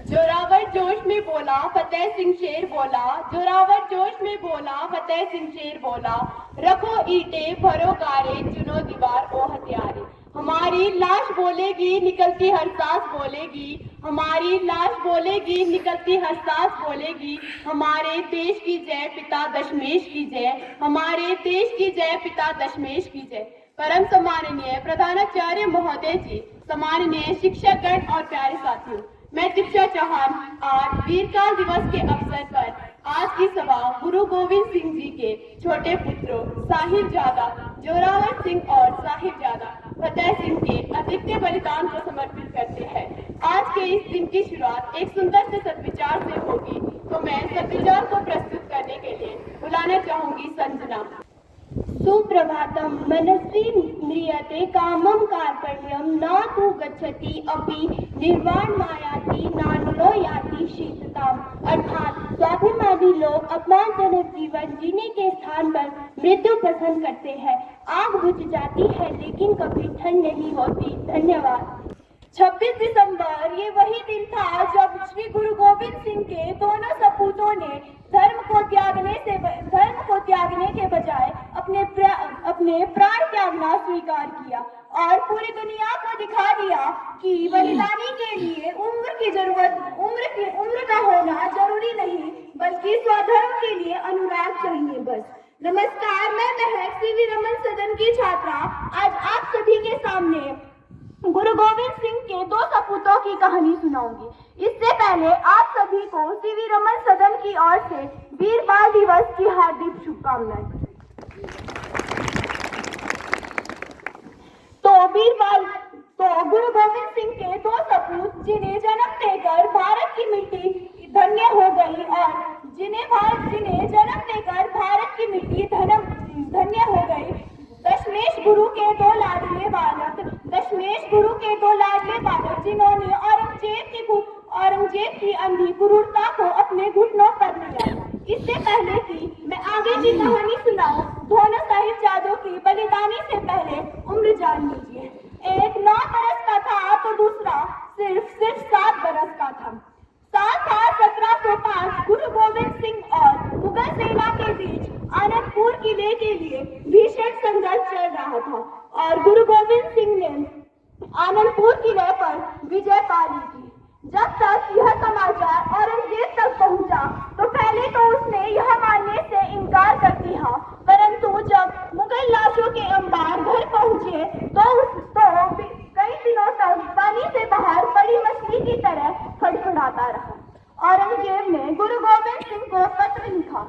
जोरावर जोश में बोला, फतेह सिंह शेर बोला। जोरावर जोश में बोला, फतेह सिंह शेर बोला। रखो ईंटें, भरो गारे, चुनो दीवार ओ हथियारे। हमारी लाश बोलेगी, निकलती हर सांस बोलेगी। हमारी लाश बोलेगी, निकलती हर सांस बोलेगी। हमारे देश की जय, पिता दशमेश की जय। हमारे देश की जय, पिता दशमेश की जय। परम सम्माननीय प्रधानाचार्य महोदय जी, सम्माननीय शिक्षकगण और प्यारे साथियों, मैं दीक्षा चौहान आज वीरकाल दिवस के अवसर पर आज की सभा गुरु गोविंद सिंह जी के छोटे पुत्रों साहिबजादा जोरावर सिंह और साहिबजादा फतेह सिंह के अद्वितीय बलिदान को समर्पित करते हैं। आज के इस दिन की शुरुआत एक सुंदर से सद्विचार से होगी, तो मैं सद्विचार को प्रस्तुत करने के लिए बुलाना चाहूंगी संजना। सुप्रभातम मनस्वी म्रियते कामं कार्पण्यं न तु गच्छति अपि निर्वाणमायाति नानुलो याति शीतताम। अर्थात स्वाभिमानी लोग अपमानजनक जीवन जीने के स्थान पर मृत्यु पसंद करते हैं। आग बुझ जाती है लेकिन कभी ठंड नहीं होती। धन्यवाद। 26 दिसंबर ये वही दिन था जब श्री गुरु गोविंद सिंह के दोनों सपूतों ने धर्म को त्यागने के बजाय अपने प्राण त्यागना स्वीकार किया और पूरी दुनिया को दिखा दिया कि बलिदानी के लिए उम्र का होना जरूरी नहीं, बल्कि स्वधर्म के लिए अनुराग चाहिए बस। नमस्कार, मैं महक सीवी रमन सदन की छात्रा आज आप सभी के सामने गुरु गोविंद सिंह के दो सपूतों की कहानी सुनाऊंगी। इससे पहले आप सभी को सीवी रमन सदन की ओर से वीर बाल दिवस की हार्दिक शुभकामनाएं। तो गुरु गोविंद सिंह के दो सपूत जिन्हें जन्म देकर भारत की मिट्टी धन्य हो गई और जिन्हें जन्म देकर भारत की मिट्टी धन्य हो गई, दशमेश गुरु के दो लाडले बालक जिन्होंने औरंगजेब की अंधी क्रूरता को अपने घुटनों पर लिया। इससे पहले कि मैं आगे की कहानी सुनाऊं, दोनों साहिबजादों की बलिदानी से पहले उम्र जान लीजिए। एक 9 बरस का था तो दूसरा सिर्फ 7 बरस का था। साल था 1705। गुरु गोविंद सिंह और मुगल सेना के बीच आनंदपुर किले के लिए भीषण संघर्ष चल रहा था और गुरु गोविंद सिंह ने आनंदपुर किले पर विजय पा ली थी। जब तक यह समाचार औरंगजेब तक पहुंचा तो पहले तो उसने यह मानने से इनकार कर दिया, परंतु जब मुगल लाशों के अंबार घर पहुंचे तो कई दिनों तक पानी से बाहर बड़ी मछली की तरह फड़फड़ाता रहा। औरंगजेब ने गुरु गोविंद सिंह को पत्र में लिखा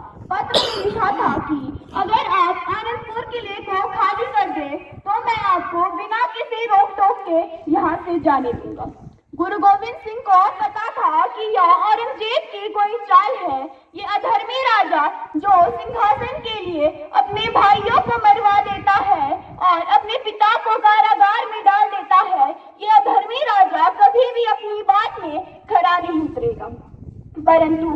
था कि अगर आप आनंदपुर किले को खाली कर दे तो मैं आपको बिना किसी रोक टोक के यहाँ से जाने दूंगा। गुरु गोविंद सिंह को पता था कि यह औरंगजेब की कोई चाल है। ये अधर्मी राजा जो सिंहासन के लिए अपने भाइयों को मरवा देता है और अपने पिता को कारागार में डाल देता है, ये अधर्मी राजा कभी भी अपनी बात में खरा नहीं उतरेगा। परंतु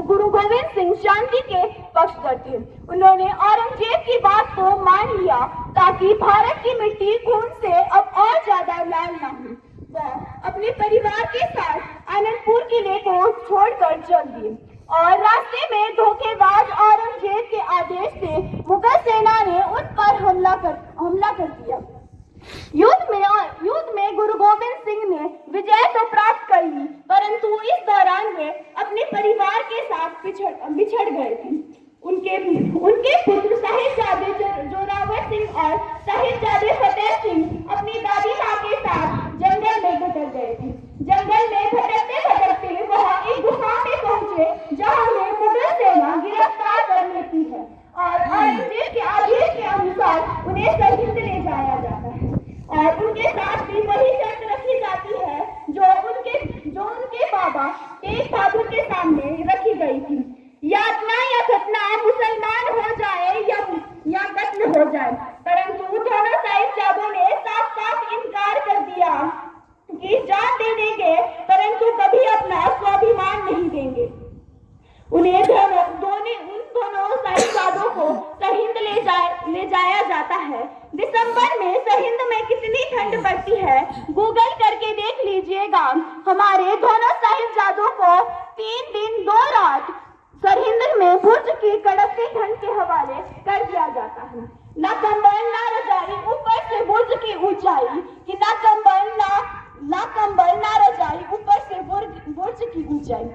गुरु गोविंद सिंह शांति के पक्षधर थे। उन्होंने औरंगजेब की बात को मान लिया ताकि भारत की मिट्टी खून से अब और ज्यादा लाल न हो। वह अपने परिवार के साथ आनंदपुर किले को छोड़कर चल दिए और रास्ते में धोखेबाज औरंगजेब के आदेश से मुगल सेना ने उन पर हमला कर दिया। युद्ध में गुरु गोविंद सिंह ने विजय तो प्राप्त कर ली, परंतु इस दौरान वे अपने परिवार के साथ बिछड़ गए थे। उनके पुत्र साहिबजादे जोरावर सिंह और साहिबजादे फतेह सिंह अपनी दादी माँ के साथ जंगल में भटक गए थे। जंगल में भटकते वहाँ एक गुफा में पहुंचे जहाँ उन्हें मुगल सेना गिरफ्तार कर लेती है और औरंगजेब के आदेश के अनुसार उन्हें सरहिंद ले जाया जाता है और उनके साथ भी वही शर्त रखी जाती है जो उनके बाबा तेग बहादुर के सामने रखी गई थी। यातना या खतना मुसलमान हो जाए या कत्ल हो जाए, परंतु दोनों साहिबजादों ने साफ इनकार कर दिया कि जान दे देंगे परंतु कभी अपना स्वाभिमान नहीं देंगे। उन दोनों साहिबजादों को सरहिंद ले जाया जाता है। दिसंबर में सरहिंद में कितनी ठंड पड़ती है गूगल करके देख लीजिएगा, हमारे दोनों साहिबजादों को 3 दिन 2 रात सरहिंद में बुर्ज की कड़कती ठंड के हवाले कर दिया जाता है। न कंबल न रजाई, ऊपर से बुर्ज की ऊंचाई कि न कंबल न रजाई, ऊपर से बुर्ज की ऊंचाई।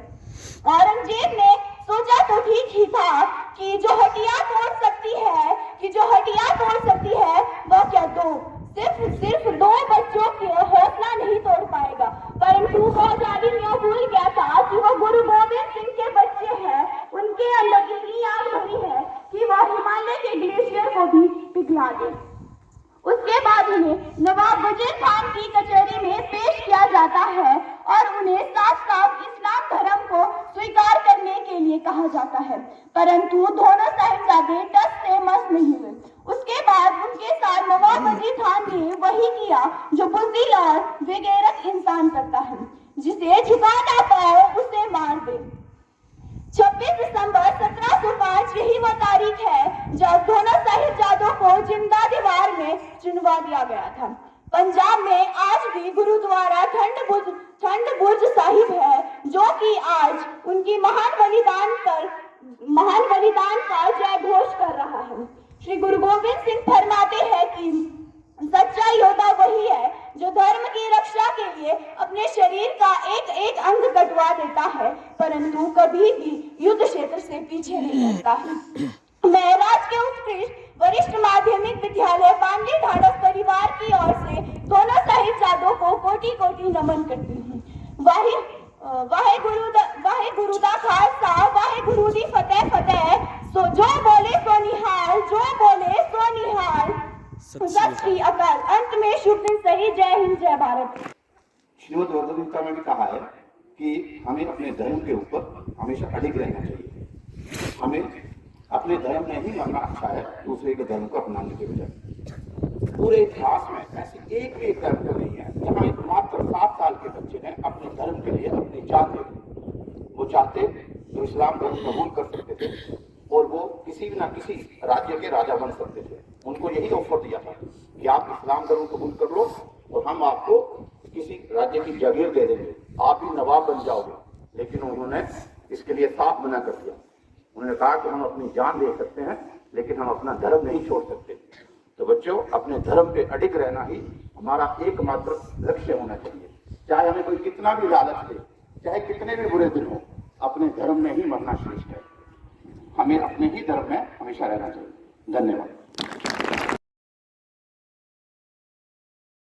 औरंगजेब ने सोचा तो ठीक ही था कि जो हड्डियां तोड़ सकती है वह क्या सिर्फ 2 बच्चों के हौसला नहीं तोड़ पाएगा, परंतु वह जालिम यूं भूल गया था कि वह गुरु गोविंद सिंह के बच्चे हैं। उनके अंदर इतनी आग भरी है कि वह हिमालय के ग्लेशियर को भी पिघला दे। उसके बाद उन्हें नवाब वजीर खान की कचहरी में पेश किया जाता है और उन्हें साफ-साफ इस्लाम धर्म को स्वीकार करने के लिए कहा जाता है, परंतु दोनों साहिबजादे टस से मस नहीं हुए। उसके बाद उनके साथ नवाब वजीर खान ने वही किया जो बुज़दिल और बेगैरत इंसान करता है, जिसे झुका ना पाए उसे मार दे। 26 दिसंबर 1705 यही वो तारीख है जब दोनों साहिबजादों को जिंदा दीवार में चुनवा दिया गया था। पंजाब में आज भी गुरुद्वारा ठंड बुर्ज साहिब है, जो कि आज उनकी महान बलिदान का जय घोष कर रहा है। श्री गुरु गोविंद सिंह फरमाते हैं कि सच्चा योद्धा वही है जो धर्म की रक्षा के लिए अपने शरीर का एक अंग कटवा देता है, परंतु कभी भी युद्ध क्षेत्र से पीछे नहीं हटता है। मैं राजकीय उत्कृष्ट वरिष्ठ माध्यमिक विद्यालय पांडे ढाढ़स परिवार की ओर से दोनों साहिबजादों को कोटि-कोटि नमन करती हूँ। वाहे गुरु दा खालसा, वाहे गुरु दी फतेह फतेह। सो जो बोले सो निहाल, जो बोले सो निहाल। सत श्री अकाल। अंत में शुभ दिन सही। जय हिंद, जय भारत। श्रीमद् भगवद गीता में भी कहा है कि हमें अपने धर्म के ऊपर हमेशा अडिग रहना चाहिए। हमें अपने धर्म में ही मरना अच्छा है, दूसरे के धर्म को अपनाने के बजाय। पूरे इतिहास में ऐसी एक भी धर्म तो नहीं है जहाँ मात्र 7 साल के बच्चे ने अपने धर्म के लिए अपनी जान दे दी। वो चाहते तो इस्लाम धर्म कबूल कर सकते थे और वो किसी न किसी राज्य के राजा बन सकते थे। उनको यही ऑफर दिया था कि आप इस्लाम धर्म कबूल कर लो और हम आपको किसी राज्य की जागीर दे देंगे, आप भी नवाब बन जाओगे। लेकिन उन्होंने इसके लिए साफ मना कर दिया। उन्होंने कहा कि हम अपनी जान दे सकते हैं लेकिन हम अपना धर्म नहीं छोड़ सकते। तो बच्चों, अपने धर्म पे अडिग रहना ही हमारा एकमात्र लक्ष्य होना चाहिए। चाहे हमें कोई कितना भी लालच दे, चाहे कितने भी बुरे दिन हो, अपने धर्म में ही मरना श्रेष्ठ है। हमें अपने ही धर्म में हमेशा रहना चाहिए। धन्यवाद।